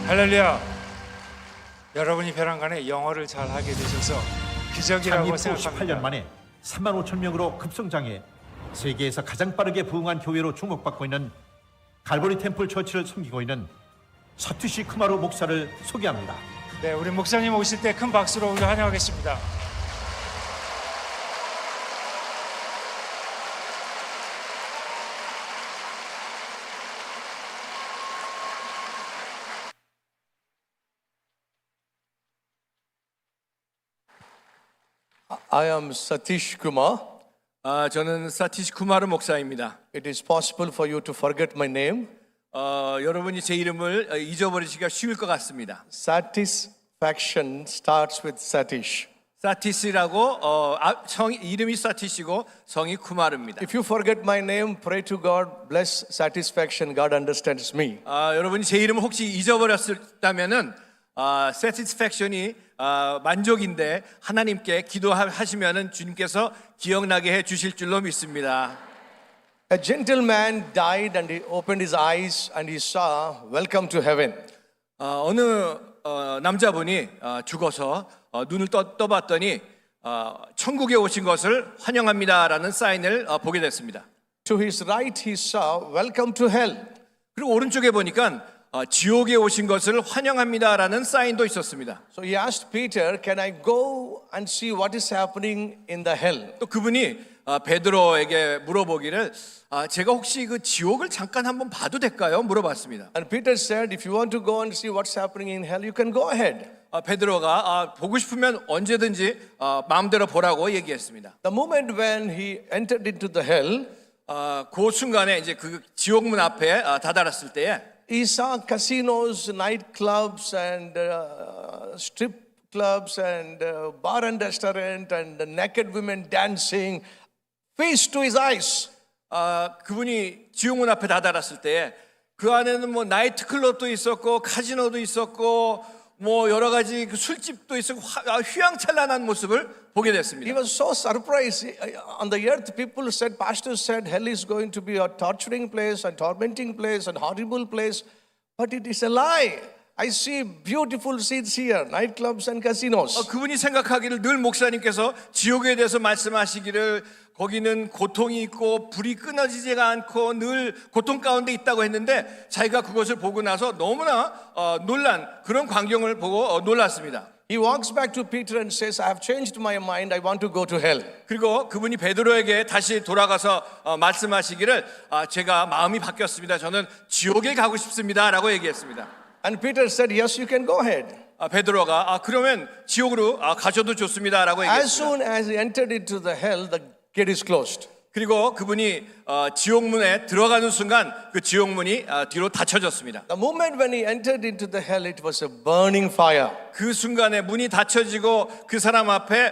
할렐루야. 여러분이 벼랑간에 영어를 잘 하게 되셔서 기적이라고 창립 후 생각합니다. 18년 만에 3만 5천 명으로 급성장해 세계에서 가장 빠르게 부흥한 교회로 주목받고 있는 갈보리 템플 처치를 섬기고 있는 사투시 크마루 목사를 소개합니다. 네, 우리 목사님 오실 때 큰 박수로 우리 환영하겠습니다. I am Satish Kumar. 저는 사티시 쿠마르 목사입니다. It is possible for you to forget my name. 여러분이 제 이름을 잊어버리기가 쉬울 것 같습니다. Satisfaction starts with Satish. 사티시라고 이름이 사티시고 성이 쿠마르입니다. If you forget my name, pray to God, bless satisfaction. God understands me. 여러분이 제 이름을 혹시 잊어버렸다면은 satisfaction이 만족인데 하나님께 기도하시면은 주님께서 기억나게 해 주실 줄로 믿습니다. A gentleman died and he opened his eyes and he saw welcome to heaven. 어느 남자분이 죽어서 눈을 떠봤더니 천국에 오신 것을 환영합니다라는 사인을 보게 됐습니다. To his right he saw welcome to hell. 그리고 오른쪽에 보니까 지옥에 오신 것을 환영합니다라는 사인도 있었습니다. So he asked Peter, can I go and see what is happening in the hell? 또 그분이 베드로에게 물어보기를 제가 혹시 그 지옥을 잠깐 한번 봐도 될까요? 물어봤습니다. And Peter said, if you want to go and see what's happening in hell, you can go ahead. 베드로가 보고 싶으면 언제든지 마음대로 보라고 얘기했습니다. The moment when he entered into the hell, 그 순간에 이제 그 지옥문 앞에 다다랐을 때에 he saw casinos, nightclubs, and strip clubs, and bar and restaurant, and naked women dancing, face to his eyes. 그분이 지옥문 앞에 다다랐을 때에 그 안에는 뭐 나이트 클럽도 있었고 카지노도 있었고 뭐 여러 가지 그 술집도 있었고 휘황찬란한 모습을 보게 됐습니다. He was so surprised. On the earth, people said, pastors said, hell is going to be a torturing place, a tormenting place, a horrible place. But it is a lie. I see beautiful scenes here, nightclubs and casinos. 그분이 생각하기를 늘 목사님께서 지옥에 대해서 말씀하시기를 거기는 고통이 있고 불이 끊어지지가 않고 늘 고통 가운데 있다고 했는데 자기가 그것을 보고 나서 너무나 놀란 그런 광경을 보고 놀랐습니다. He walks back to Peter and says, I have changed my mind. I want to go to hell. 그리고 그분이 베드로에게 다시 돌아가서 말씀하시기를 제가 마음이 바뀌었습니다. 저는 지옥에 가고 싶습니다라고 얘기했습니다. And Peter said, yes, you can go ahead. 베드로가 그러면 지옥으로 가셔도 좋습니다라고 As 얘기했습니다. soon as he entered into the hell, the gate is closed. 그리고 그분이 지옥문에 들어가는 순간 그 지옥문이 뒤로 닫혀졌습니다. The moment when he entered into the hell, it was a burning fire. 그 순간에 문이 닫혀지고 그 사람 앞에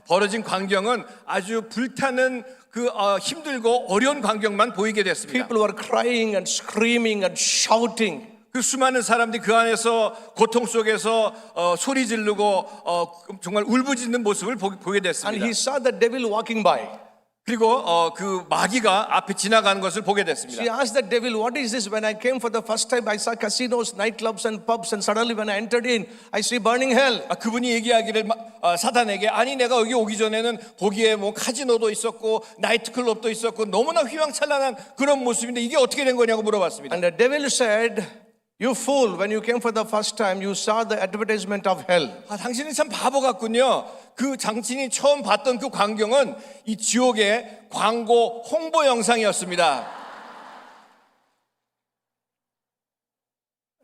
벌어진 광경은 아주 불타는 그 힘들고 어려운 광경만 보이게 됐습니다. People were crying and screaming and shouting. 그 수많은 사람들이 그 안에서 고통 속에서 소리 지르고 정말 울부짖는 모습을 보게 And 됐습니다. he saw the devil walking by. 그리고 그 마귀가 앞에 지나가는 것을 보게 He 됐습니다. asked the devil, what is this? When I came for the first time, I saw casinos, nightclubs and pubs, and suddenly when I entered in, I see burning hell. 그분이 얘기하기를 사탄에게 아니 내가 여기 오기 전에는 보기에 뭐 카지노도 있었고 나이트클럽도 있었고 너무나 휘황찬란한 그런 모습인데 이게 어떻게 된 거냐고 물어봤습니다. And the devil said, you fool, when you came for the first time, you saw the advertisement of hell. 당신은 참 바보 같군요. 그 당신이 처음 봤던 그 광경은 이 지옥의 광고 홍보 영상이었습니다.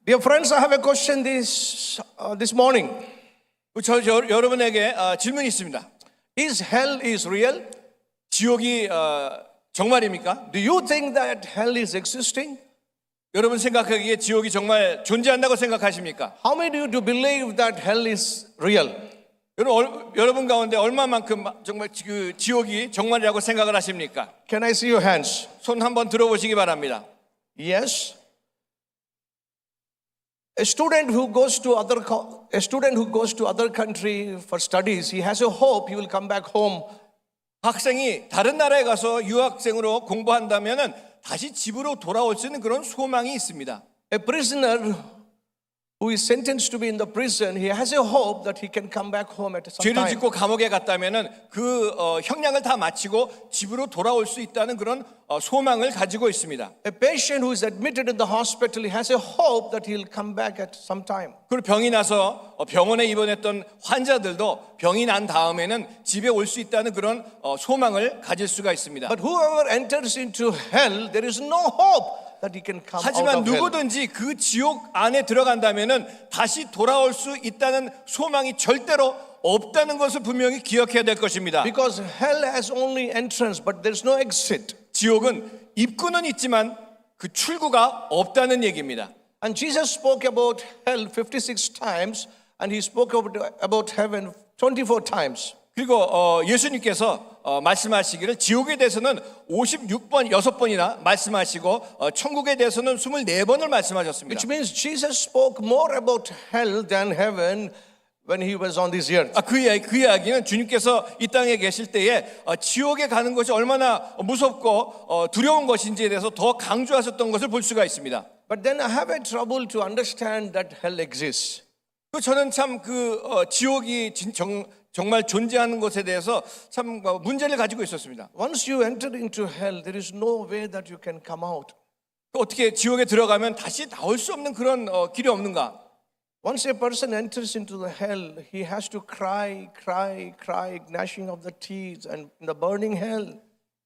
Dear friends, I have a question this morning. 여러분에게 질문이 있습니다. Is hell is real? 지옥이 정말입니까? Do you think that hell is existing? 여러분 생각하기에 지옥이 정말 존재한다고 생각하십니까? How many of you do believe that hell is real? 여러분 가운데 얼마만큼 정말 그 지옥이 정말이라고 생각을 하십니까? Can I see your hands? 손 한번 들어보시기 바랍니다. Yes. A student who goes to other country for studies, he has a hope he will come back home. 학생이 다른 나라에 가서 유학생으로 공부한다면은 다시 집으로 돌아올 수 있는 그런 소망이 있습니다. A prisoner who is sentenced to be in the prison, he has a hope that he can come back home at some 죄를 time. 짓고 감옥에 갔다면은 그 형량을 다 마치고 집으로 돌아올 수 있다는 그런 소망을 가지고 있습니다. A patient who is admitted in the hospital, he has a hope that he'll come back at some time. 그리고 병이 나서 병원에 입원했던 환자들도 병이 난 다음에는 집에 올 수 있다는 그런 소망을 가질 수가 있습니다. But whoever enters into hell, there is no hope that he can come out 하지만 of hell. 누구든지 그 지옥 안에 들어간다면은 다시 돌아올 수 있다는 소망이 절대로 없다는 것을 분명히 기억해야 될 것입니다. Because hell has only entrance, but there's no exit. 지옥은 입구는 있지만 그 출구가 없다는 얘기입니다. And Jesus spoke about hell 56 times, and he spoke about heaven 24 times. 그리고 예수님께서 말씀하시기를 지옥에 대해서는 56번, 6번이나 말씀하시고 천국에 대해서는 24번을 말씀하셨습니다. Which means Jesus spoke more about hell than heaven when he was on this earth. 그 이야기는 주님께서 이 땅에 계실 때에 지옥에 가는 것이 얼마나 무섭고 두려운 것인지에 대해서 더 강조하셨던 것을 볼 수가 있습니다. But then I have a trouble to understand that hell exists. 저는 참 지옥이 정말 존재하는 것에 대해서 참 문제를 가지고 있었습니다. Once you enter into hell, there is no way that you can come out. 어떻게 지옥에 들어가면 다시 나올 수 없는 그런 길이 없는가? Once a person enters into the hell, he has to cry, gnashing of the teeth, and in the burning hell.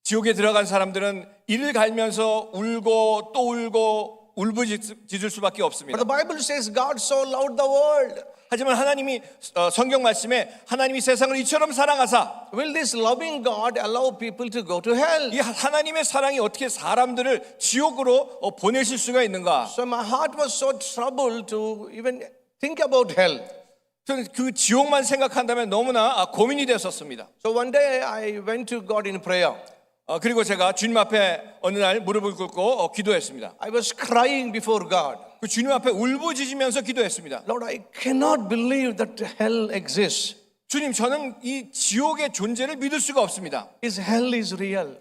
지옥에 들어간 사람들은 이를 갈면서 울고 또 울고 울부짖을 수밖에 But 없습니다. the Bible says God so loved the world. 하지만 하나님이 성경 말씀에 하나님이 세상을 이처럼 사랑하사 Will this loving God allow people to go to hell? 이 하나님의 사랑이 어떻게 사람들을 지옥으로 보내실 수가 있는가? So my heart was so troubled to even think about hell. 저는 그 지옥만 생각한다면 너무나 고민이 됐었습니다. So one day I went to God in prayer. 그리고 제가 주님 앞에 어느 날 무릎을 꿇고 기도했습니다. I was crying before God. 그 주님 앞에 울부짖으면서 기도했습니다. Lord, I cannot believe that hell exists. 주님, 저는 이 지옥의 존재를 믿을 수가 없습니다. Is hell is real?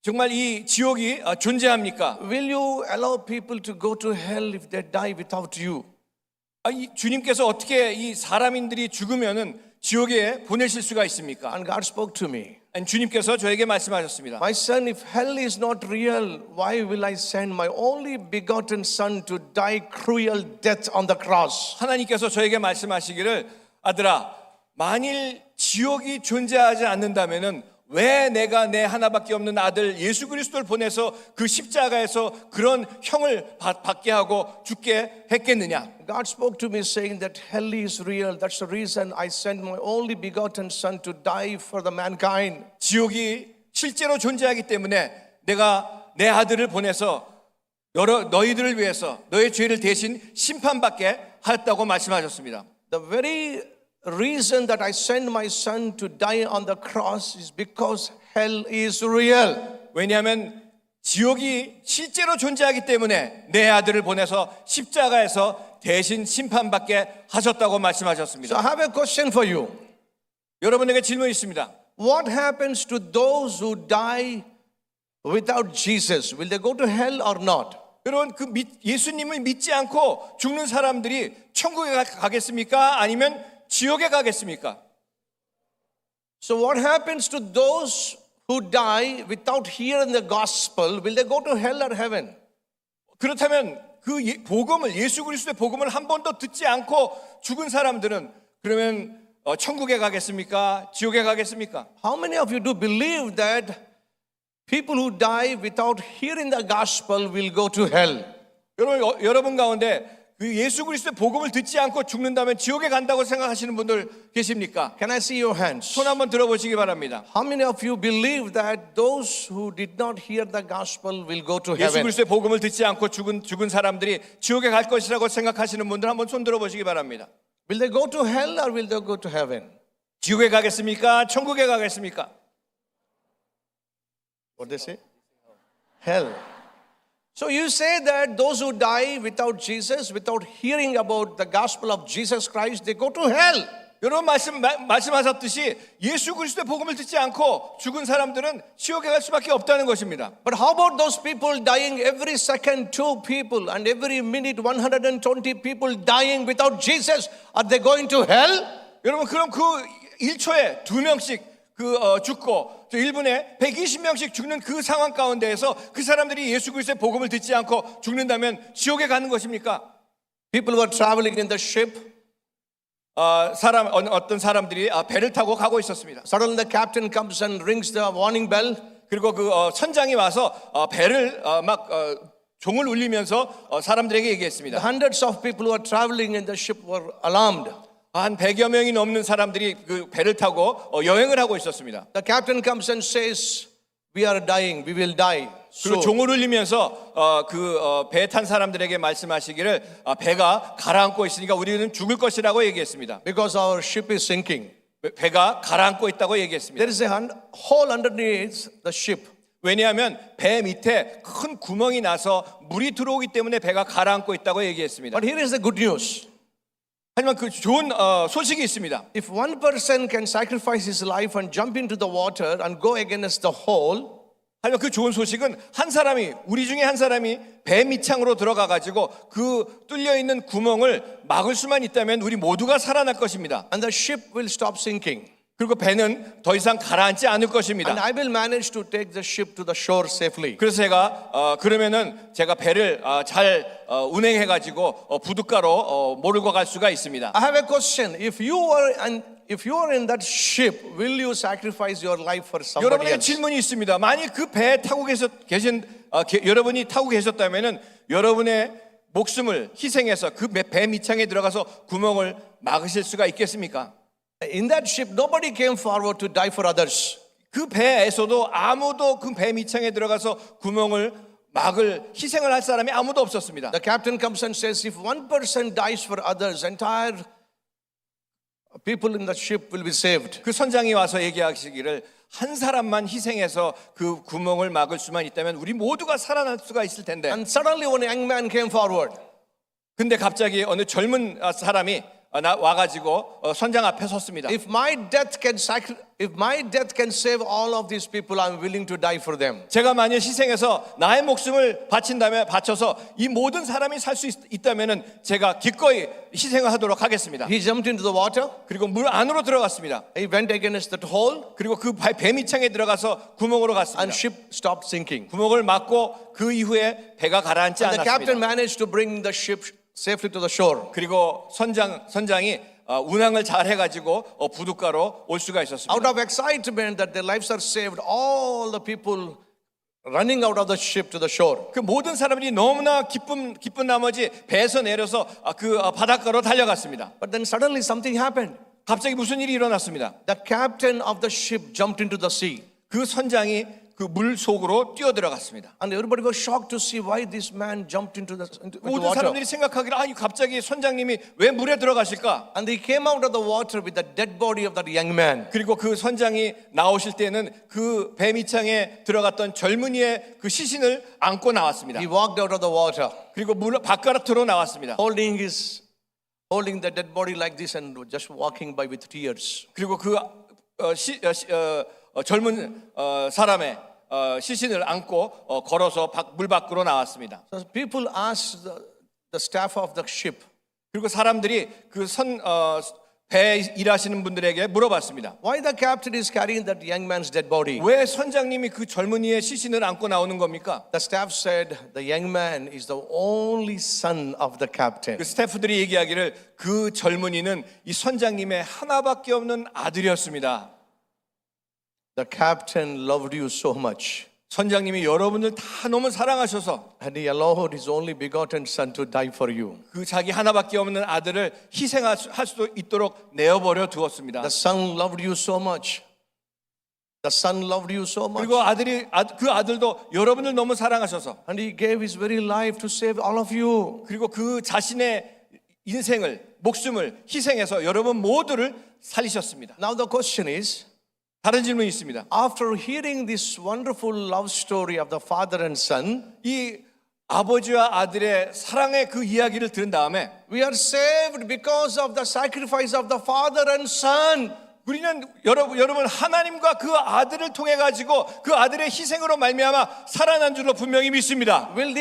정말 이 지옥이 존재합니까? Will you allow people to go to hell if they die without you? 이 주님께서 어떻게 이 사람인들이 죽으면은 지옥에 보내실 수가 있습니까? And God spoke to me. 주님께서 저에게 말씀하셨습니다. My son, if hell is not real, why will I send my only begotten son to die cruel death on the cross? 하나님께서 저에게 말씀하시기를 아들아, 만일 지옥이 존재하지 않는다면은 왜 내가 내 하나밖에 없는 아들 예수 그리스도를 보내서 그 십자가에서 그런 형을 받게 하고 죽게 했겠느냐? God spoke to me saying that hell is real. That's the reason I sent my only begotten son to die for the mankind. 지옥이 실제로 존재하기 때문에 내가 내 아들을 보내서 너희들을 위해서 너의 죄를 대신 심판받게 하였다고 말씀하셨습니다. The very reason that I sent my son to die on the cross is because hell is real. 왜냐하면 지옥이 실제로 존재하기 때문에 내 아들을 보내서 십자가에서 대신 심판받게 하셨다고 말씀하셨습니다. So I have a question for you. 여러분에게 질문이 있습니다. What happens to those who die without Jesus? Will they go to hell or not? 여러분 예수님을 믿지 않고 죽는 사람들이 천국에 가겠습니까? 아니면 지옥에 가겠습니까? So what happens to those who die without hearing the gospel? Will they go to hell or heaven? 그렇다면 그 복음을 예수 그리스도의 복음을 한 번도 듣지 않고 죽은 사람들은 그러면 천국에 가겠습니까? 지옥에 가겠습니까? How many of you do believe that people who die without hearing the gospel will go to hell? 여러분 가운데 그 예수 그리스도의 복음을 듣지 않고 죽는다면 지옥에 간다고 생각하시는 분들 계십니까? Can I see your hands? 손 한번 들어보시기 바랍니다. How many of you believe that those who did not hear the gospel will go to 예수 heaven? 그리스도의 복음을 듣지 않고 죽은 사람들이 지옥에 갈 것이라고 생각하시는 분들 한번 손 들어보시기 바랍니다. Will they go to hell or will they go to heaven? 지옥에 가겠습니까? 천국에 가겠습니까? What they say? Hell. So you say that those who die without Jesus, without hearing about the gospel of Jesus Christ, they go to hell. 여러분 말씀하셨듯이 예수 그리스도의 복음을 듣지 않고 죽은 사람들은 지옥에 갈 수밖에 없다는 것입니다. But how about those people dying every second, 2 people, and every minute 120 people dying without Jesus? Are they going to hell? 여러분 그럼 그 1초에 2명씩 죽고 1분에 120명씩 죽는 그 상황 가운데에서 그 사람들이 예수 그리스도의 복음을 듣지 않고 죽는다면 지옥에 가는 것입니까? People were traveling in the ship. 어떤 사람들이 배를 타고 가고 있었습니다. Suddenly the captain comes and rings the warning bell. 그리고 그 선장이 와서 배를 종을 울리면서 사람들에게 얘기했습니다. Hundreds of people who were traveling in the ship were alarmed. 한 100여 명이 넘는 사람들이 그 배를 타고 여행을 하고 있었습니다. The captain comes and says, "We are dying. We will die." 그리고 종을 울리면서 배에 탄 사람들에게 말씀하시기를 배가 가라앉고 있으니까 우리는 죽을 것이라고 얘기했습니다. Because our ship is sinking. 배가 가라앉고 있다고 얘기했습니다. There is a hole underneath the ship. 왜냐하면 배 밑에 큰 구멍이 나서 물이 들어오기 때문에 배가 가라앉고 있다고 얘기했습니다. But here is the good news. 하지만 그 좋은 소식이 있습니다. If one person can sacrifice his life and jump into the water and go against the hole, 하지만 그 좋은 소식은 우리 중에 한 사람이 배 밑창으로 들어가 가지고 그 뚫려 있는 구멍을 막을 수만 있다면 우리 모두가 살아날 것입니다. and the ship will stop sinking. 그리고 배는 더 이상 가라앉지 않을 And 것입니다. I will manage to take the ship to the shore safely. 그래서 제가 배를 잘 운행해 가지고 부둣가로 몰고 갈 수가 있습니다. I have a question. If you are in that ship, will you sacrifice your life for somebody 여러분에게 else? 질문이 있습니다. 만약 그 배에 타고 여러분이 타고 계셨다면은 여러분의 목숨을 희생해서 그 배 밑창에 들어가서 구멍을 막으실 수가 있겠습니까? In that ship, nobody came forward to die for others. 그 배에서도 아무도 그 배 밑창에 들어가서 구멍을 막을 희생을 할 사람이 아무도 없었습니다. The captain comes and says, if one person dies for others, entire people in the ship will be saved. 그 선장이 와서 얘기하시기를 한 사람만 희생해서 그 구멍을 막을 수만 있다면 우리 모두가 살아날 수가 있을 텐데. And suddenly one young man came forward. 근데 갑자기 어느 젊은 사람이 와가지고 선장 앞에 섰습니다. If my death can save all of these people, I'm willing to die for them. 제가 만약 희생해서 나의 목숨을 바쳐서 이 모든 사람이 살 수 있다면은 제가 기꺼이 희생을 하도록 하겠습니다. He jumped into the water. 그리고 물 안으로 들어갔습니다. He went against that hole, 그리고 그 배 밑창에 들어가서 구멍으로 갔습니다. and ship stopped sinking. 구멍을 막고 그 이후에 배가 가라앉지 And the captain 않았습니다. managed to bring the ship safely to the shore. 그리고 선장이 운항을 잘 해가지고 부둣가로 올 수가 있었습니다. Out of excitement that their lives are saved, all the people running out of the ship to the shore. 그 모든 사람들이 너무나 기쁜 나머지 배에서 내려서 그 바닷가로 달려갔습니다. But then suddenly something happened. 갑자기 무슨 일이 일어났습니다. The captain of the ship jumped into the sea. 그 선장이 그 물 속으로 뛰어 들어갔습니다. And everybody was shocked to see why this man jumped into the 모든 water. 사람들이 생각하기를 아니 갑자기 선장님이 왜 물에 들어가실까? And they came out of the water with the dead body of that young man. 그리고 그 선장이 나오실 때는 그 배 밑창에 들어갔던 젊은이의 그 시신을 안고 나왔습니다. He walked out of the water, 그리고 물 바깥으로 나왔습니다. holding the dead body like this and just walking by with tears. 그리고 그 젊은 사람의 시신을 안고 걸어서 물 밖으로 나왔습니다. So people asked the staff of the ship, 그리고 사람들이 그 배에 일하시는 분들에게 물어봤습니다. why the captain is carrying that young man's dead body? 왜 선장님이 그 젊은이의 시신을 안고 나오는 겁니까? The staff said the young man is the only son of the captain. 그 스태프들이 얘기하기를 그 젊은이는 이 선장님의 하나밖에 없는 아들이었습니다. The captain loved you so much, 선장님이 여러분을 다 너무 사랑하셔서 and he allowed his only begotten son to die for you. 그 자기 하나밖에 없는 아들을 희생할 수도 있도록 내어버려 두었습니다. The son loved you so much. The son loved you so much. 그리고 그 아들도 여러분을 너무 사랑하셔서 And he gave his very life to save all of you. 그리고 그 자신의 목숨을 희생해서 여러분 모두를 살리셨습니다. Now the question is, 다른 질문이 있습니다. after hearing this wonderful love story of the father and son, 이 아버지와 아들의 사랑의 그 이야기를 들은 다음에 we are saved because of the sacrifice of the Father and Son. 우리는 여러분 하나님과 그 아들을 통해 가지고 그 아들의 희생으로 말미암아 살아난 줄로 분명히 믿습니다. Will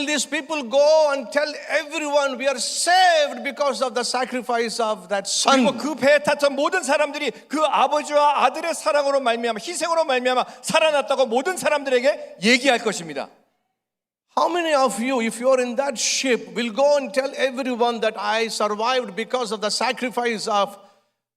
these people go and tell everyone we are saved because of the sacrifice of that Son? 그리고 그 배에 탔던 모든 사람들이 그 아버지와 아들의 사랑으로 말미암아 희생으로 말미암아 살아났다고 모든 사람들에게 얘기할 것입니다. How many of you, if you are in that ship, will go and tell everyone that I survived because of the sacrifice of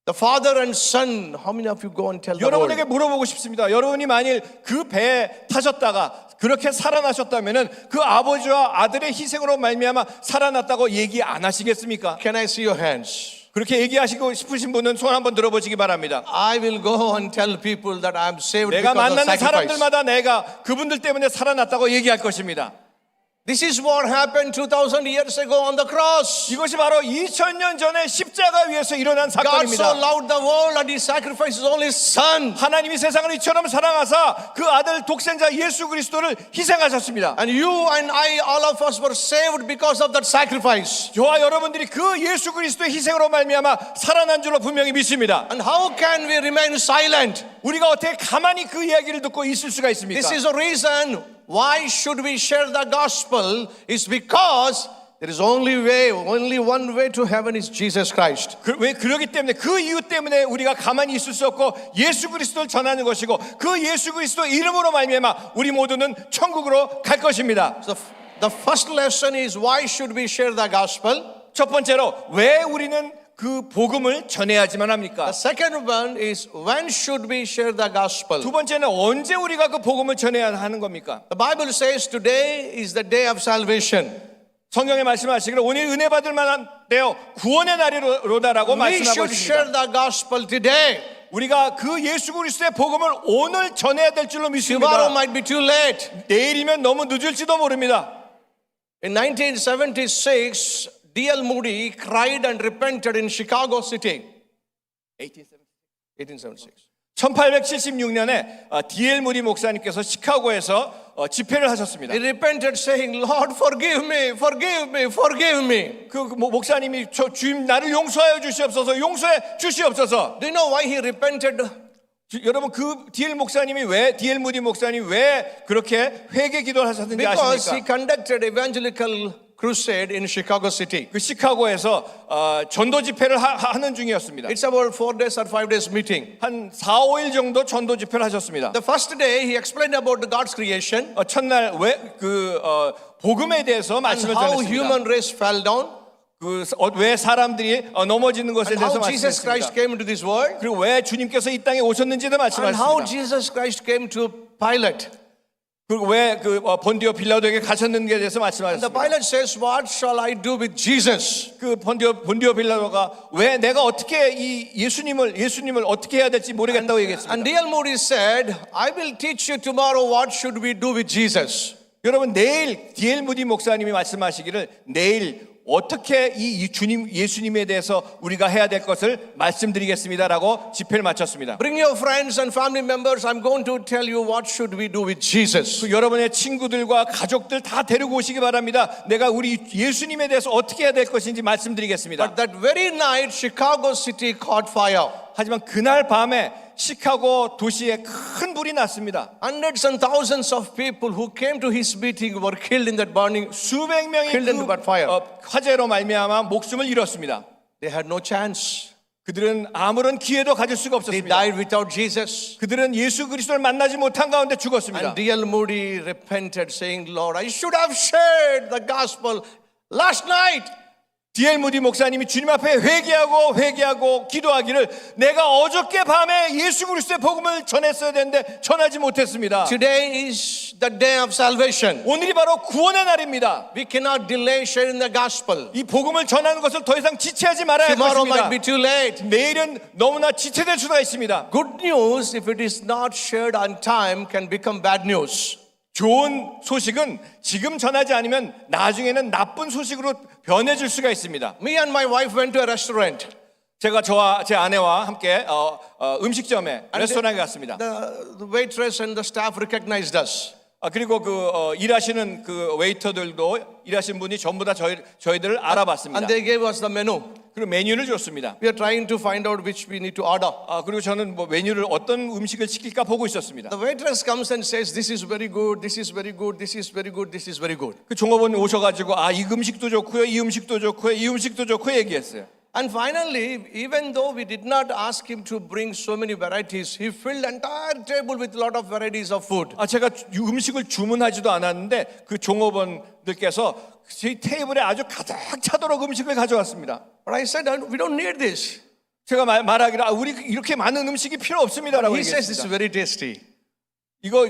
the Father and Son? How many of you go and tell the 여러분에게 world? 물어보고 싶습니다. 여러분이 만일 그 배에 타셨다가 그렇게 살아나셨다면은 그 아버지와 아들의 희생으로 말미암아 살아났다고 얘기 안 하시겠습니까? Can I see your hands? 그렇게 얘기하시고 싶으신 분은 손 한번 들어보시기 바랍니다. I will go and tell people that I am saved 내가 because of 만나는 sacrifice. 사람들마다 내가 그분들 때문에 살아났다고 얘기할 것입니다. This is what happened 2,000 years ago on the cross. 이것이 바로 2000년 전에 십자가 위에서 일어난 God so 사건입니다. loved the world that He sacrificed His only Son. 하나님이 세상을 이처럼 사랑하사 그 아들 독생자 예수 그리스도를 희생하셨습니다. And you and I, all of us were saved because of that sacrifice. 저와 여러분들이 그 예수 그리스도의 희생으로 말미암아 살아난 줄로 분명히 믿습니다. And how can we remain silent? 우리가 어떻게 가만히 그 이야기를 듣고 있을 수가 있습니까? This is the reason why should we share the gospel is because there is only one way to heaven is Jesus Christ. 왜 그러기 때문에 그 이유 때문에 우리가 가만히 있을 수 없고 예수 그리스도를 전하는 것이고 그 예수 그리스도 이름으로 말미암아 우리 모두는 천국으로 갈 것입니다. So the first lesson is why should we share the gospel? 첫 번째로 왜 우리는 그 복음을 전해야지만 합니까? The second one is when should we share the gospel? 두 번째는 언제 우리가 그 복음을 전해야 하는 겁니까? The Bible says today is the day of salvation. 성경에 말씀하시기를 오늘 은혜 받을 만한 때요 구원의 날이로다라고 We 말씀하고 should share 있습니다. the gospel today. 우리가 그 예수 그리스도의 복음을 오늘 전해야 될 줄로 Tomorrow 믿습니다. might be too late. 내일이면 너무 늦을지도 모릅니다. In 1976, D.L. Moody cried and repented in Chicago City. 1876. 1876년에 D.L. 무디 목사님께서 시카고에서 집회를 하셨습니다. He repented saying, Lord, forgive me, forgive me, forgive me. 그 목사님이 주님 나를 용서하여 주시옵소서, 용서해 주시옵소서. Do you know why he repented? 여러분 그 D.L. 목사님이 왜 D.L. 무디 목사님이 왜 그렇게 회개 기도를 하셨는지 Because he 아십니까? conducted evangelical crusade in Chicago City. 그 시카고에서 전도 집회를 하는 중이었습니다. It's about 4 days or 5 days meeting. 한 4, 5일 정도 전도 집회를 하셨습니다. The first day he explained about the God's creation 첫날 왜 복음에 대해서 and 말씀을 how 전했습니다. human race fell down 왜 사람들이 넘어지는 것에 and 대해서 how Jesus Christ 말씀했습니다. came into this world 그리고 왜 주님께서 이 땅에 오셨는지도 and how 말씀하셨습니다. Jesus Christ came to Pilate. 그리고 왜 본디오 빌라도에게 가셨는지에 대해서 And the 말씀하셨습니다. Pilate says, what shall I do with Jesus? 그 본디오 빌라도가 왜 내가 어떻게 이 예수님을 어떻게 해야 될지 모르겠다고 얘기했습니다. And D.L. Moody said, I will teach you tomorrow what should we do with Jesus. 여러분 내일 D.L. 무디 목사님이 말씀하시기를 내일 어떻게 이 주님 예수님에 대해서 우리가 해야 될 것을 말씀드리겠습니다라고 집회를 마쳤습니다. Bring your friends and family members. I'm going to tell you what should we do with Jesus. 그 여러분의 친구들과 가족들 다 데리고 오시기 바랍니다. 내가 우리 예수님에 대해서 어떻게 해야 될 것인지 말씀드리겠습니다. But that very night, Chicago City caught fire. 하지만 그날 밤에 시카고 도시에 큰 불이 났습니다. Hundreds and thousands of people who came to his meeting were killed in that burning. 수백 명이 Killed in that fire. 화재로 말미암아 목숨을 잃었습니다. They had no chance. 그들은 아무런 기회도 가질 수가 They 없었습니다. died without Jesus. 그들은 예수 그리스도를 만나지 못한 가운데 죽었습니다. And D.L. Moody repented, saying, Lord, I should have shared the gospel last night. D.L. 무디 목사님이 주님 앞에 회개하고 기도하기를 내가 어저께 밤에 예수 그리스도의 복음을 전했어야 되는데 전하지 못했습니다. Today is the day of salvation. 오늘이 바로 구원의 날입니다. We cannot delay sharing the gospel. 이 복음을 전하는 것을 더 이상 지체하지 말아야 할 Tomorrow 것입니다. might be too late. 내일은 너무나 지체될 수가 있습니다. Good news, if it is not shared on time, can become bad news. 좋은 소식은 지금 전하지 않으면 나중에는 나쁜 소식으로 변해질 수가 있습니다. Me and my wife went to a restaurant. 제가 저와 제 아내와 함께 음식점에 레스토랑에 갔습니다. The waitress and the staff recognized us. 그리고 일하시는 그 웨이터들도 일하시는 분이 전부 다 저희들을 알아봤습니다. And they gave us the menu. 그리고 메뉴를 줬습니다. We are trying to find out which we need to order. 그리고 저는 뭐 메뉴를 어떤 음식을 시킬까 보고 있었습니다. The waitress comes and says, this is very good, this is very good, this is very good, this is very good. 그 종업원이 오셔가지고 이 음식도 좋고요, 이 음식도 좋고요, 이 음식도 좋고 얘기했어요. And finally, even though we did not ask him to bring so many varieties, he filled entire table with a lot of varieties of food. 제가 음식을 주문하지도 않았는데 그 종업원들께서 제 테이블에 아주 가득 차도록 음식을 가져왔습니다. But I said, we don't need this. 제가 말하기를 우리 이렇게 많은 음식이 필요 없습니다라고 He says it's 얘기했습니다. very tasty.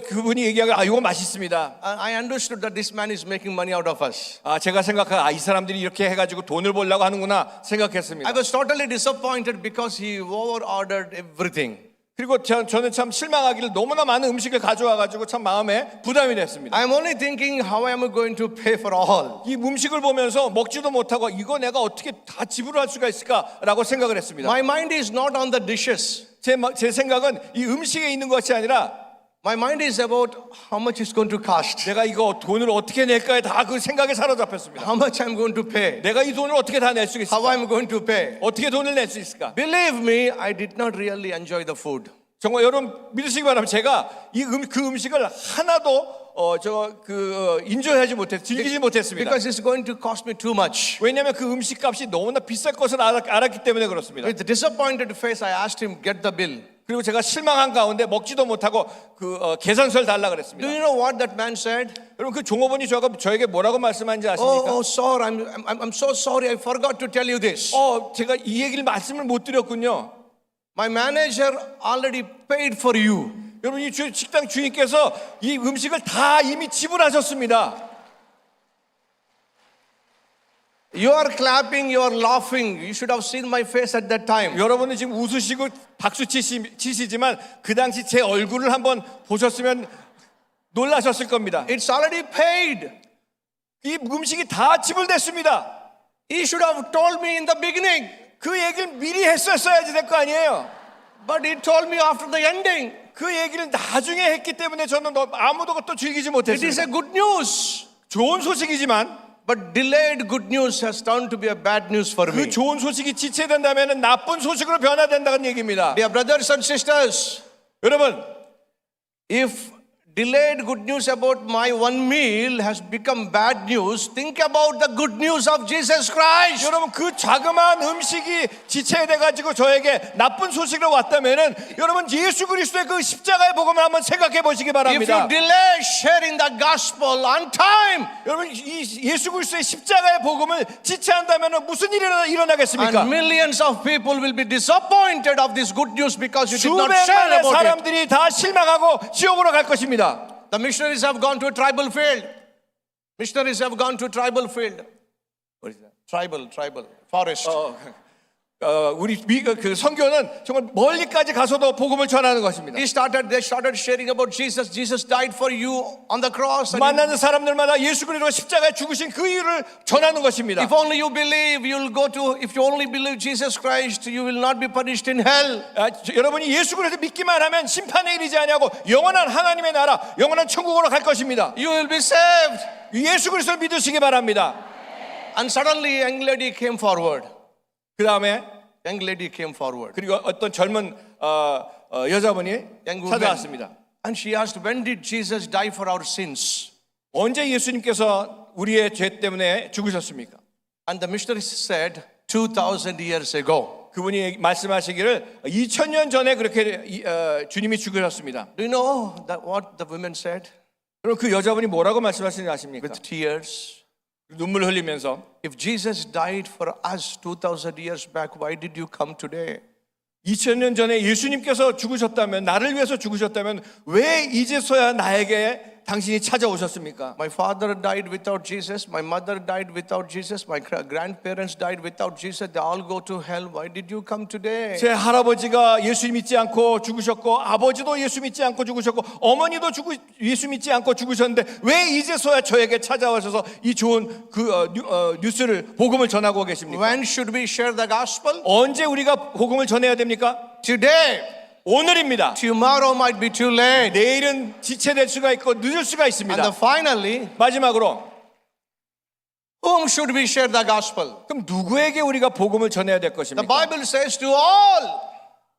그분이 얘기하기를 이거 맛있습니다. I understood that this man is making money out of us. 제가 생각한 이 사람들이 이렇게 해가지고 돈을 벌려고 하는구나 생각했습니다. I was totally disappointed because he over-ordered everything. 그리고 저는 참 실망하기를 너무나 많은 음식을 가져와가지고 참 마음에 부담이 됐습니다. I'm only thinking, how am I going to pay for all? 이 음식을 보면서 먹지도 못하고 이거 내가 어떻게 다 지불할 수가 있을까라고 생각을 했습니다. My mind is not on the dishes. 제 생각은 이 음식에 있는 것이 아니라 My mind is about how much it's going to cost, 내가 이거 돈을 어떻게 낼까에 다 그 생각에 사로잡혔습니다. how much I'm going to pay, 내가 이 돈을 어떻게 다 낼 수 how 있을까? I'm going to pay. 어떻게 돈을 낼 수 있을까? Believe me, I did not really enjoy the food. 정말 여러분 믿으시기 바랍니다. 제가 그 음식을 하나도 인조하지 즐기지 못했습니다. Because it's going to cost me too much. 왜냐하면 그 음식값이 너무나 비쌀 것을 알았기 때문에 그렇습니다. With disappointed face, I asked him, get the bill. 그리고 제가 실망한 가운데 먹지도 못하고 계산서를 달라 Do 그랬습니다. you know what that man said? 여러분 그 종업원이 저에게 뭐라고 말씀하는지 아십니까? Oh, sir, I'm so sorry. I forgot to tell you this. 제가 이 얘기를 말씀을 못 드렸군요. My manager already paid for you. 여러분 이 식당 주인께서 이 음식을 다 이미 지불하셨습니다. You are clapping, you are laughing. You should have seen my face at that time. 여러분은 지금 웃으시고 박수 치시지만 그 당시 제 얼굴을 한번 보셨으면 놀라셨을 겁니다. It's already paid. 이 음식이 다 지불됐습니다. He should have told me in the beginning. 그 얘기를 미리 했었어야지 될 거 아니에요. But he told me after the ending. 그 얘기를 나중에 했기 때문에 저는 아무도 또 즐기지 It is 못했습니다. a good news. 좋은 소식이지만 But delayed good news has turned to be a bad news for 그 me. 좋은 소식이 지체된다면 나쁜 소식으로 변화된다는 얘기입니다. Dear brothers and sisters, 여러분 if delayed good news about my one meal has become bad news, think about the good news of Jesus Christ. 여러분 그 자그마한 음식이 지체돼 가지고 저에게 나쁜 소식으로 왔다면은 여러분 예수 그리스도의 그 십자가의 복음을 한번 생각해 보시기 If 바랍니다. you delay sharing the gospel on time, 여러분 이 예수 그리스도의 십자가의 복음을 지체한다면은 무슨 일이 일어나겠습니까? and millions of people will be disappointed of this good news because you did not share 수백만의 about it. 사람들이 다 실망하고 지옥으로 갈 것입니다. The missionaries have gone to a tribal field. Missionaries have gone to a tribal field. What is that? Tribal, forest. 우리 그 선교는 정말 멀리까지 가서도 복음을 전하는 것입니다. They started sharing about Jesus. Jesus died for you on the cross. And 만나는 사람들마다 예수 그리스도가 십자가에 죽으신 그 이유를 전하는 것입니다. if only you believe, you'll go to. If you only believe Jesus Christ, you will not be punished in hell. 여러분이 예수 그리스도 믿기만 하면 심판에 이르지 아니하고 영원한 하나님의 나라, 영원한 천국으로 갈 것입니다. You will be saved. 예수 그리스도를 믿으시기 바랍니다. And suddenly, a young lady came forward. 그 다음에 Young lady came forward. 그리고 어떤 젊은 여자분이 Young woman. 찾아왔습니다. And she asked, when did Jesus die for our sins? 언제 예수님께서 우리의 죄 때문에 죽으셨습니까? And the missionary said, 2,000 years ago. 그분이 말씀하시기를 2000년 전에 그렇게 주님이 죽으셨습니다. Do you know what the woman said? 그럼 그 여자분이 뭐라고 말씀하시는지 아십니까? With tears. 눈물 흘리면서 If Jesus died for us 2,000 years back, why did you come today? 2000년 전에 예수님께서 죽으셨다면, 나를 위해서 죽으셨다면 왜 이제서야 나에게 당신이 찾아오셨습니까? My father died without Jesus. My mother died without Jesus. My grandparents died without Jesus. They all go to hell. Why did you come today? 제 할아버지가 예수 믿지 않고 죽으셨고, 아버지도 예수 믿지 않고 죽으셨고, 어머니도 예수 믿지 않고 죽으셨는데 왜 이제서야 저에게 찾아와셔서 이 좋은 뉴스를 복음을 전하고 계십니까? When should we share the gospel? 언제 우리가 복음을 전해야 됩니까? Today. 오늘입니다. Tomorrow might be too late. 내일은 지체될 수가 있고 늦을 수가 있습니다. And finally, 마지막으로 whom should we share the gospel? 그럼 누구에게 우리가 복음을 전해야 될 The 것입니까? Bible says to all.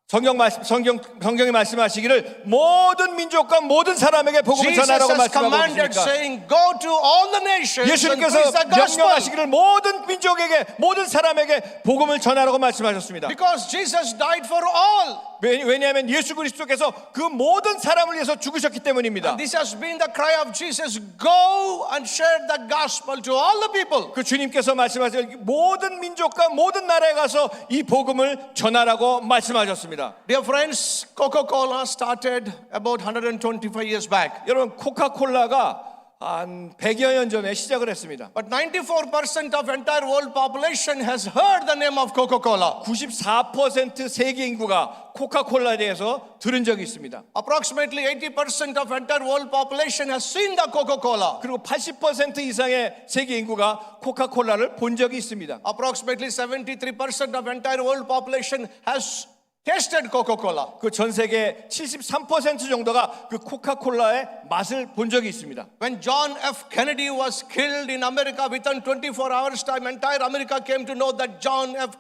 성경이 말씀하시기를 모든 민족과 모든 사람에게 복음을 Jesus 전하라고 has 말씀하고 commanded, 있습니까? saying, "Go to all the nations and 예수님께서 preach the gospel." 명령하시기를 모든 민족에게 모든 사람에게 복음을 전하라고 말씀하셨습니다. Because Jesus died for all. 왜냐하면 예수 그리스도께서 그 모든 사람을 위해서 죽으셨기 때문입니다. This has been the cry of Jesus. Go and share the gospel to all the people. 그 주님께서 말씀하신 모든 민족과 모든 나라에 가서 이 복음을 전하라고 말씀하셨습니다. Dear friends, Coca-Cola started about 125 years back. 여러분 코카콜라가 한 100여 년 전에 시작을 했습니다. But 94% of entire world population has heard the name of Coca-Cola. 94% 세계 인구가 코카콜라에 대해서 들은 적이 있습니다. Approximately 80% of entire world population has seen the Coca-Cola. 그리고 80% 이상의 세계 인구가 코카콜라를 본 적이 있습니다. Approximately 73% of entire world population has tasted Coca-Cola. 그 전 세계 73% 정도가 그 코카콜라의 맛을 본 적이 있습니다. When John F. Kennedy was killed in America, within 24 hours time, entire America came to know that John F.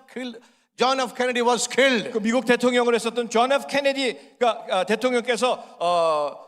Kennedy was killed. 그 미국 대통령을 했었던 존 F. 케네디가 대통령께서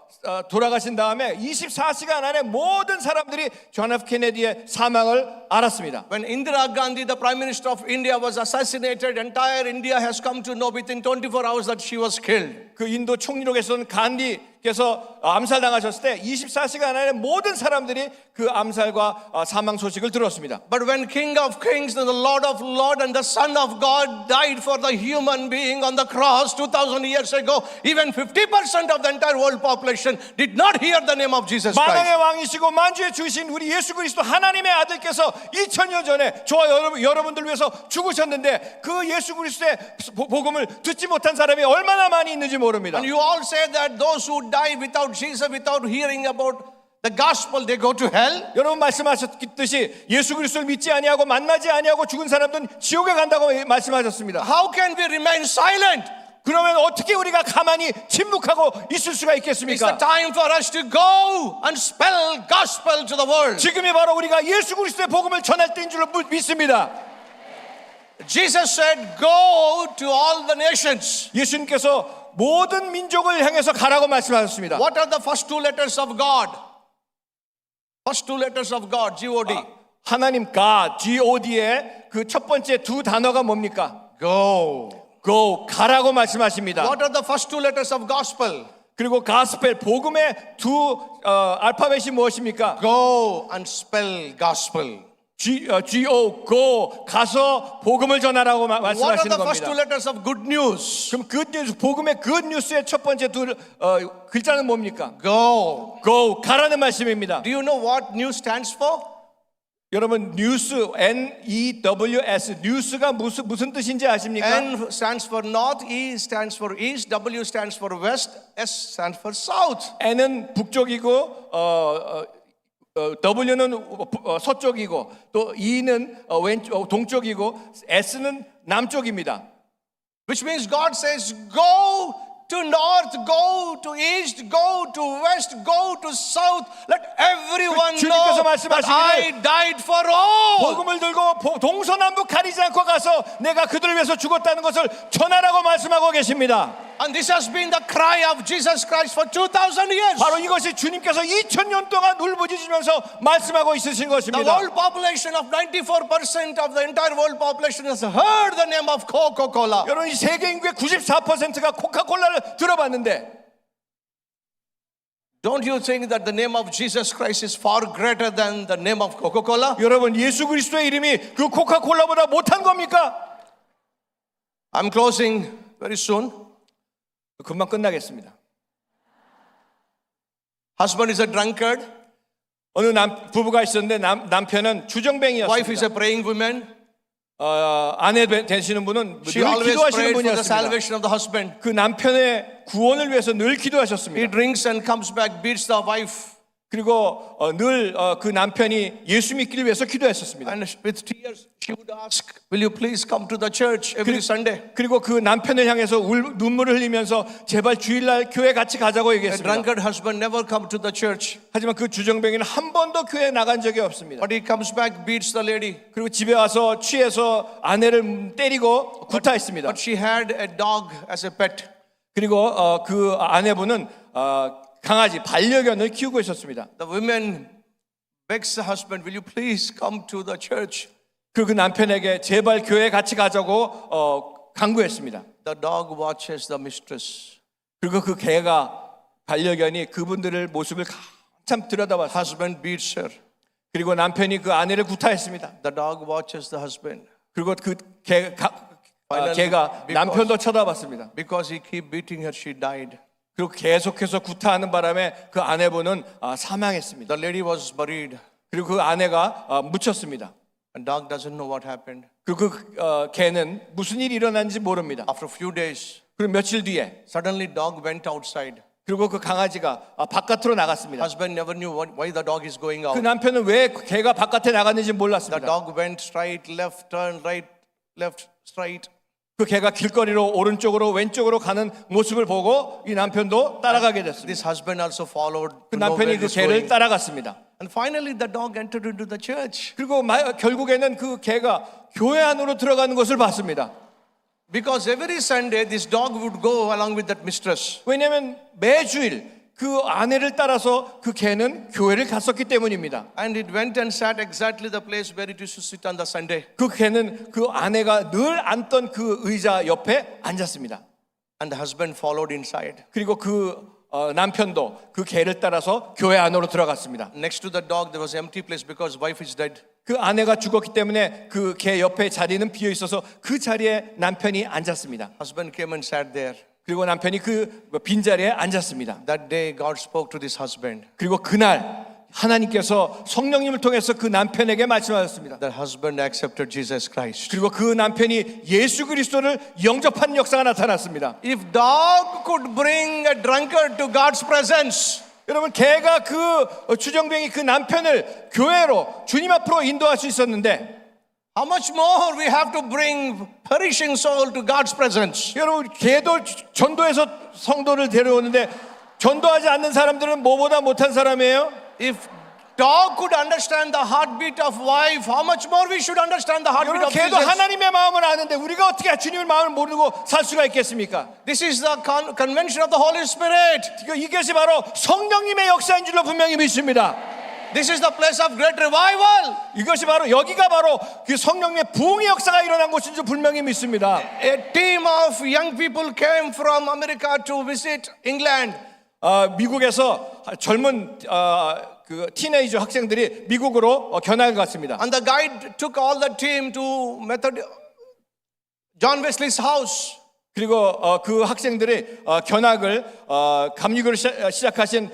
돌아가신 다음에 24시간 안에 모든 사람들이 존 F. 케네디의 사망을 알았습니다. When Indira Gandhi, the Prime Minister of India, was assassinated, entire India has come to know within 24 hours that she was killed. 그 인도 총리로 계셨던 간디께서 암살당하셨을 때 24시간 안에 모든 사람들이 그 암살과 사망 소식을 들었습니다. But when King of Kings and the Lord of Lords and the Son of God died for the human being on the cross 2,000 years ago, even 50% of the entire world population did not hear the name of Jesus 만왕의 Christ. 왕이시고 만주의 주신 우리 예수 그리스도 하나님의 아들께서 2000년 전에 저와 여러분들 위해서 죽으셨는데 그 예수 그리스도의 복음을 듣지 못한 사람이 얼마나 많이 있는지 모릅니다. And you all say that those who die without Jesus, without hearing about the gospel, they go to hell. 여러분 말씀하셨듯이 예수 그리스도를 믿지 아니하고 만나지 아니하고 죽은 사람들은 지옥에 간다고 말씀하셨습니다. How can we remain silent? 그러면 어떻게 우리가 가만히 침묵하고 있을 수가 It's the 있겠습니까? time for us to go and spell gospel to the world. 지금이 바로 우리가 예수 그리스도의 복음을 전할 때인 줄로 믿습니다. Jesus said, "Go to all the nations." 예수님께서 모든 민족을 향해서 가라고 말씀하셨습니다. What are the first two letters of God? First two letters of God, G-O-D. 하나님 God, G-O-D의 그 첫 번째 두 단어가 뭡니까? Go. Go, 가라고 말씀하십니다. What are the first two letters of gospel? 그리고 가스펠, 복음의 두 알파벳이 무엇입니까? Go and spell gospel. G-O, go, 가서 복음을 전하라고 What are 말씀하시는 the first two 겁니다. letters of good news? 그럼 good news, 복음의 good news의 첫 번째 두 글자는 뭡니까? Go. Go, 가라는 말씀입니다. Do you know what news stands for? 여러분 뉴스, N-E-W-S, 뉴스가 무슨 뜻인지 아십니까? N stands for north, E stands for east, W stands for west, S stands for south. N은 북쪽이고 W는 서쪽이고 또 E는 동쪽이고 S는 남쪽입니다. Which means God says, go to north, go to east, go to west, go to south. Let everyone 주님께서 know that I 말씀하시기를 died for all. 복음을 들고 동서남북 가리지 않고 가서 내가 그들을 위해서 죽었다는 것을 전하라고 말씀하고 계십니다. And this has been the cry of Jesus Christ for 2,000 years. 바로 이것이 주님께서 2000년 동안 울부짖으면서 말씀하고 있으신 The 것입니다. world population of 94% of the entire world population has heard the name of Coca-Cola. 여러분 이 세계 인구의 94%가 코카콜라를 들어봤는데 Don't you think that the name of Jesus Christ is far greater than the name of Coca-Cola? 여러분 예수 그리스도의 이름이 그 코카콜라보다 못한 겁니까? I'm closing very soon. 금방 끝나겠습니다. Husband is a drunkard. 어느 부부가 있었는데 남편은 Wife is 주정뱅이였습니다. a praying woman. 아내 되시는 분은 She 늘 always 기도하시는 prayed for the 분이었습니다. salvation of the husband. 그 남편의 구원을 위해서 늘 He 기도하셨습니다. drinks and comes back, beats the wife. 그리고 늘 그 남편이 예수 믿기를 위해서 기도했었습니다. And with tears, she would ask, will you please come to the church every Sunday? 그리고 그 남편을 향해서 눈물을 흘리면서 제발 주일날 교회 같이 가자고 A 얘기했습니다. drunkard husband never come to the church. 하지만 그 주정뱅이는 한 번도 교회에 나간 적이 없습니다. But he comes back, beats the lady. 그리고 집에 와서 취해서 아내를 때리고 구타했습니다. But she had a dog as a pet. 그리고 그 아내분은 강아지 반려견을 키우고 있었습니다. The women begs the husband, will you please come to the church? 그리고 그 남편에게 제발 교회 같이 가자고 강구했습니다. The dog watches the mistress. 그리고 그 개가 반려견이 그분들의 모습을 한참 들여다봤습니다. Husband beats her. 그리고 남편이 그 아내를 구타했습니다. The dog watches the husband. 그리고 그 개가 남편도 쳐다봤습니다. Because he keep beating her, she died. 그리고 계속해서 구타하는 바람에 그 아내분은 사망했습니다. The lady was buried. 그리고 그 아내가 묻혔습니다. And dog doesn't know what happened. 그리고 그 개는 무슨 일이 일어난지 모릅니다. After a few days, 그리고 며칠 뒤에 suddenly dog went outside. 그리고 그 강아지가 바깥으로 나갔습니다. Husband never knew why the dog is going 그 out. 남편은 왜 개가 바깥에 나갔는지 The 몰랐습니다. dog went straight, left, turn, right, left, straight. 그 개가 길거리로 오른쪽으로 왼쪽으로 가는 모습을 보고 이 남편도 따라가게 됐습니다. This husband also followed 그 to know where 남편이 그 he's 개를 going. 따라갔습니다. And finally the dog entered into the church. 그리고 결국에는 그 개가 교회 안으로 들어가는 것을 봤습니다. Because every Sunday this dog would go along with that mistress. 왜냐하면 매주일 그 아내를 따라서 그 개는 교회를 갔었기 때문입니다. And it went and sat exactly the place where it used to sit on the Sunday. 그 개는 그 아내가 늘 앉던 그 의자 옆에 앉았습니다. And the husband followed inside. 그리고 그 남편도 그 개를 따라서 교회 안으로 들어갔습니다. Next to the dog there was an empty place because wife is dead. 그 아내가 죽었기 때문에 그 개 옆에 자리는 비어 있어서 그 자리에 남편이 앉았습니다. Husband came and sat there. 그리고 남편이 그 빈자리에 앉았습니다. That day God spoke to this husband. 그리고 그날 하나님께서 성령님을 통해서 그 남편에게 말씀하셨습니다. The husband accepted Jesus Christ. 그리고 그 남편이 예수 그리스도를 영접하는 역사가 나타났습니다. If dog could bring a drunkard to God's presence, 여러분 개가 그 주정뱅이 그 남편을 교회로 주님 앞으로 인도할 수 있었는데 how much more we have to bring perishing soul to God's presence? 여러분 개도 전도해서 성도를 데려오는데 전도하지 않는 사람들은 뭐보다 못한 사람이에요? If dog could understand the heartbeat of wife, how much more we should understand the heartbeat 여러분 of 개도 Jesus? 하나님의 마음을 아는데 우리가 어떻게 주님의 마음을 모르고 살 수가 있겠습니까? This is the convention of the Holy Spirit. 이것이 바로 성령님의 역사인 줄로 분명히 믿습니다. This is the place of great revival. 이것이 바로 여기가 바로 그 성령의 부흥의 역사가 일어난 곳인 줄 분명히 믿습니다. A team of young people came from America to visit England. 미국에서 젊은 그 티네이저 학생들이 미국으로 견학을 갔습니다. And the guide took all the team to John Wesley's house. 그리고 그 학생들이 견학을 감리교를 시작하신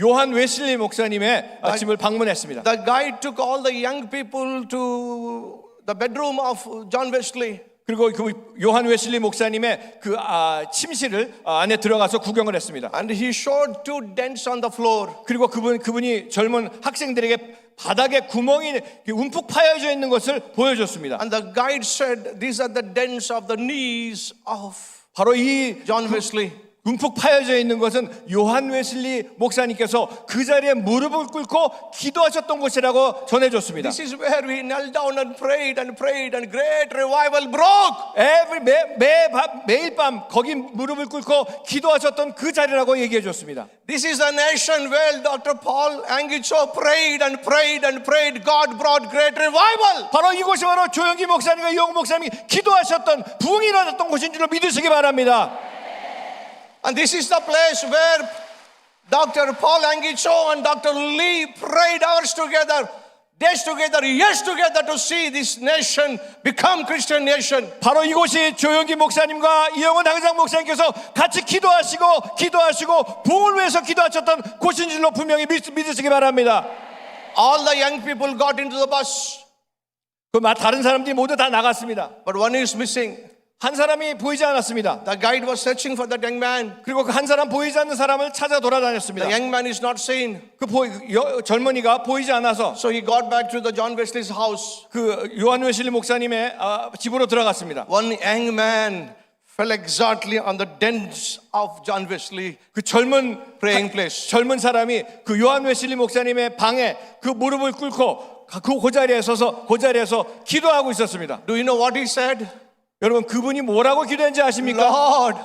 요한 웨슬리 목사님의 집을 방문했습니다. The guide took all the young people to the bedroom of John Wesley. 그리고 그 요한 웨슬리 목사님의 그 침실을 안에 들어가서 구경을 했습니다. And he showed two dents on the floor. 그리고 그분이 젊은 학생들에게 바닥에 구멍이 움푹 파여져 있는 것을 보여줬습니다. And the guide said, these are the dents of the knees of 바로 이 John Wesley. 움푹 파여져 있는 것은 요한 웨슬리 목사님께서 그 자리에 무릎을 꿇고 기도하셨던 곳이라고 전해줬습니다. This is where we knelt down and prayed and great revival broke. 매일 밤 거기 무릎을 꿇고 기도하셨던 그 자리라고 얘기해줬습니다. This is a nation where Dr. Paul Angicho prayed and prayed and prayed. God brought great revival. 바로 이곳이 바로 조영기 목사님과 이용 목사님이 기도하셨던 부흥이 일어났던 곳인 줄로 믿으시기 바랍니다. And this is the place where Dr. Paul Angicho and Dr. Lee prayed hours together, days together, years together to see this nation become Christian nation. 바로 이곳이 조영기 목사님과 이영원 당장 목사님께서 같이 기도하시고 부흥을 위해서 기도하셨던 곳인 줄로 분명히 믿으시기 바랍니다. All the young people got into the bus, 다른 사람들이 모두 다 나갔습니다. but one is missing. 한 사람이 보이지 않았습니다. The guide was searching for that young man. 그리고 그 한 사람 보이지 않는 사람을 찾아 돌아다녔습니다. The young man is not seen. 젊은이가 보이지 않아서 So he got back to the John Wesley's house. 그 요한 웨슬리 목사님의 집으로 들어갔습니다. One young man fell exactly on the dens of John Wesley 그 젊은 praying place. 젊은 사람이 그 요한 웨슬리 목사님의 방에 그 무릎을 꿇고 그 자리에 서서 그 자리에서 기도하고 있었습니다. Do you know what he said? 여러분 그분이 뭐라고 기도했는지 아십니까? Lord,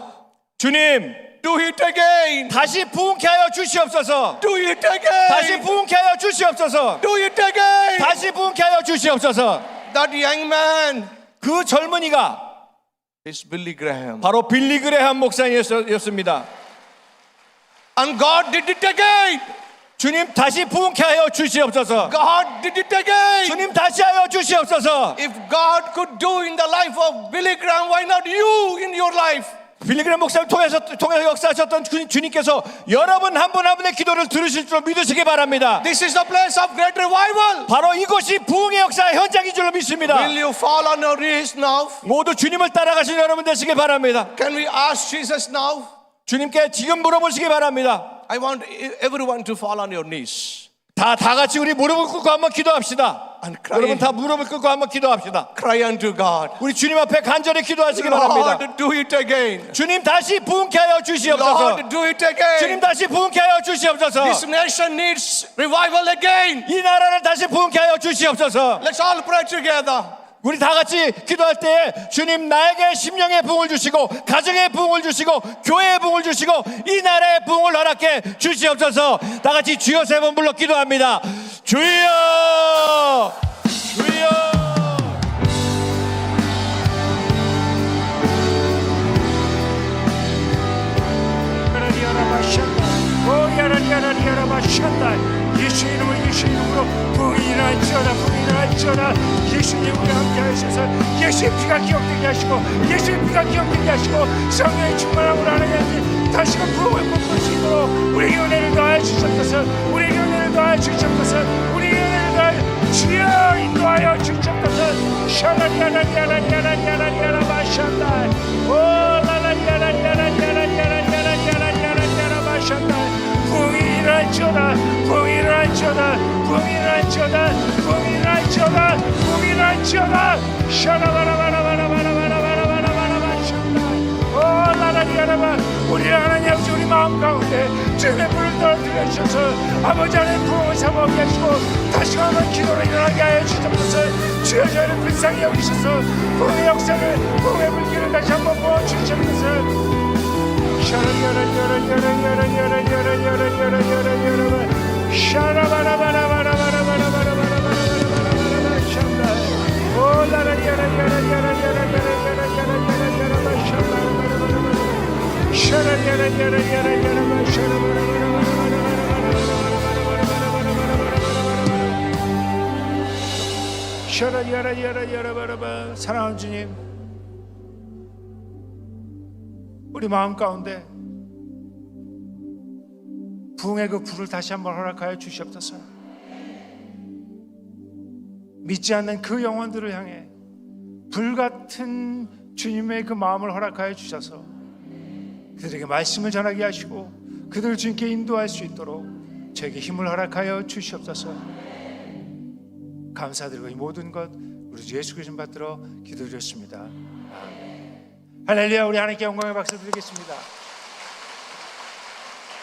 주님, do it again. 다시 부흥케 하여 주시옵소서. Do it again. 다시 부흥케 하여 주시옵소서. Do it again. 다시 부흥케 하여 주시옵소서. That young man 그 젊은이가 is Billy Graham. 바로 빌리 그레함 목사님이었습니다. And God did it again. 주님 다시 부흥케 하여 주시옵소서. God did it again. 주님 다시 하여 주시옵소서. If God could do in the life of Billy Graham, why not you in your life? 빌리 그레함 목사님 통해서 역사하셨던 주님께서 여러분 한 분 한 분의 기도를 들으실 줄 믿으시기 바랍니다. This is the place of great revival. 바로 이곳이 부흥의 역사의 현장인 줄로 믿습니다. Will you fall on your knees now? 모두 주님을 따라가시는 여러분 되시기 바랍니다. Can we ask Jesus now? 주님께 지금 물어보시기 바랍니다. I want everyone to fall on your knees 다 같이 우리 무릎을 꿇고 한번 기도합시다. and cry, 여러분 다 무릎을 꿇고 한번 기도합시다. cry unto God. 우리 주님 앞에 간절히 기도하시기 바랍니다. Lord, do it again. 주님 다시 부흥케 하여 주시옵소서. Lord, do it again. 주님 다시 부흥케 하여 주시옵소서. This nation needs revival again. 이 나라를 다시 부흥케 하여 주시옵소서. Let's all pray together. 우리 다 같이 기도할 때에 주님 나에게 심령의 부흥을 주시고 가정의 부흥을 주시고 교회의 부흥을 주시고 이 나라의 부흥을 허락해 주시옵소서. 다 같이 주여 세 번 불러 기도합니다. 주여 주여. 예수 이름으로 예수 이름으로 부흥이 일어날지어다 부흥이 일어날지어다. 예수님 우리 함께 하셔서 예수의 피가 기억되게 하시고 예수의 피가 기억되게 하시고 성령의 충만함으로 하나님 다시금 부흥을 꿈꿀 수 있도록 우리에게 은혜를 더하여 주셨소서. 우리에게 은혜를 더하여 주셨소서. 우리에게 은혜를 더하여 주여 인도하여 주셨소서. 샤라리아라리아라리아라리아라리아라 마šan다. 오 라라리아라리아라리아라리아라리아라리아라 마šan다. 부흥이 일어날지어다 부흥이 일어날지어다 부흥이 일어날지어다 부흥이 일어날지어다 부흥이 일어날지어다. 샤라바라바라바라바라바라바라바라바라바라 오 라라리아라바. 우리 하나님 아버지 우리 마음 가운데 주님의 불을 떨어뜨려 주셔서 아버지 하나님 부흥을 삼아오게 하시고 다시 한번 기도로 일어나게 하여 주옵소서. 주여 저희를 불쌍히 여기셔서 부흥의 역사를 부흥의 불길을 다시 한번 부어주시옵소서. 사랑하는 주님, 우리 마음 가운데 부흥의 그 불을 다시 한번 허락하여 주시옵소서. 믿지 않는 그 영혼들을 향해 불같은 주님의 그 마음을 허락하여 주셔서 그들에게 말씀을 전하게 하시고 그들을 주님께 인도할 수 있도록 저에게 힘을 허락하여 주시옵소서. 감사드리고 이 모든 것 우리 주 예수 그리스도 받들어 기도드렸습니다. 할렐루야. 우리 하나님께 영광의 박수 드리겠습니다.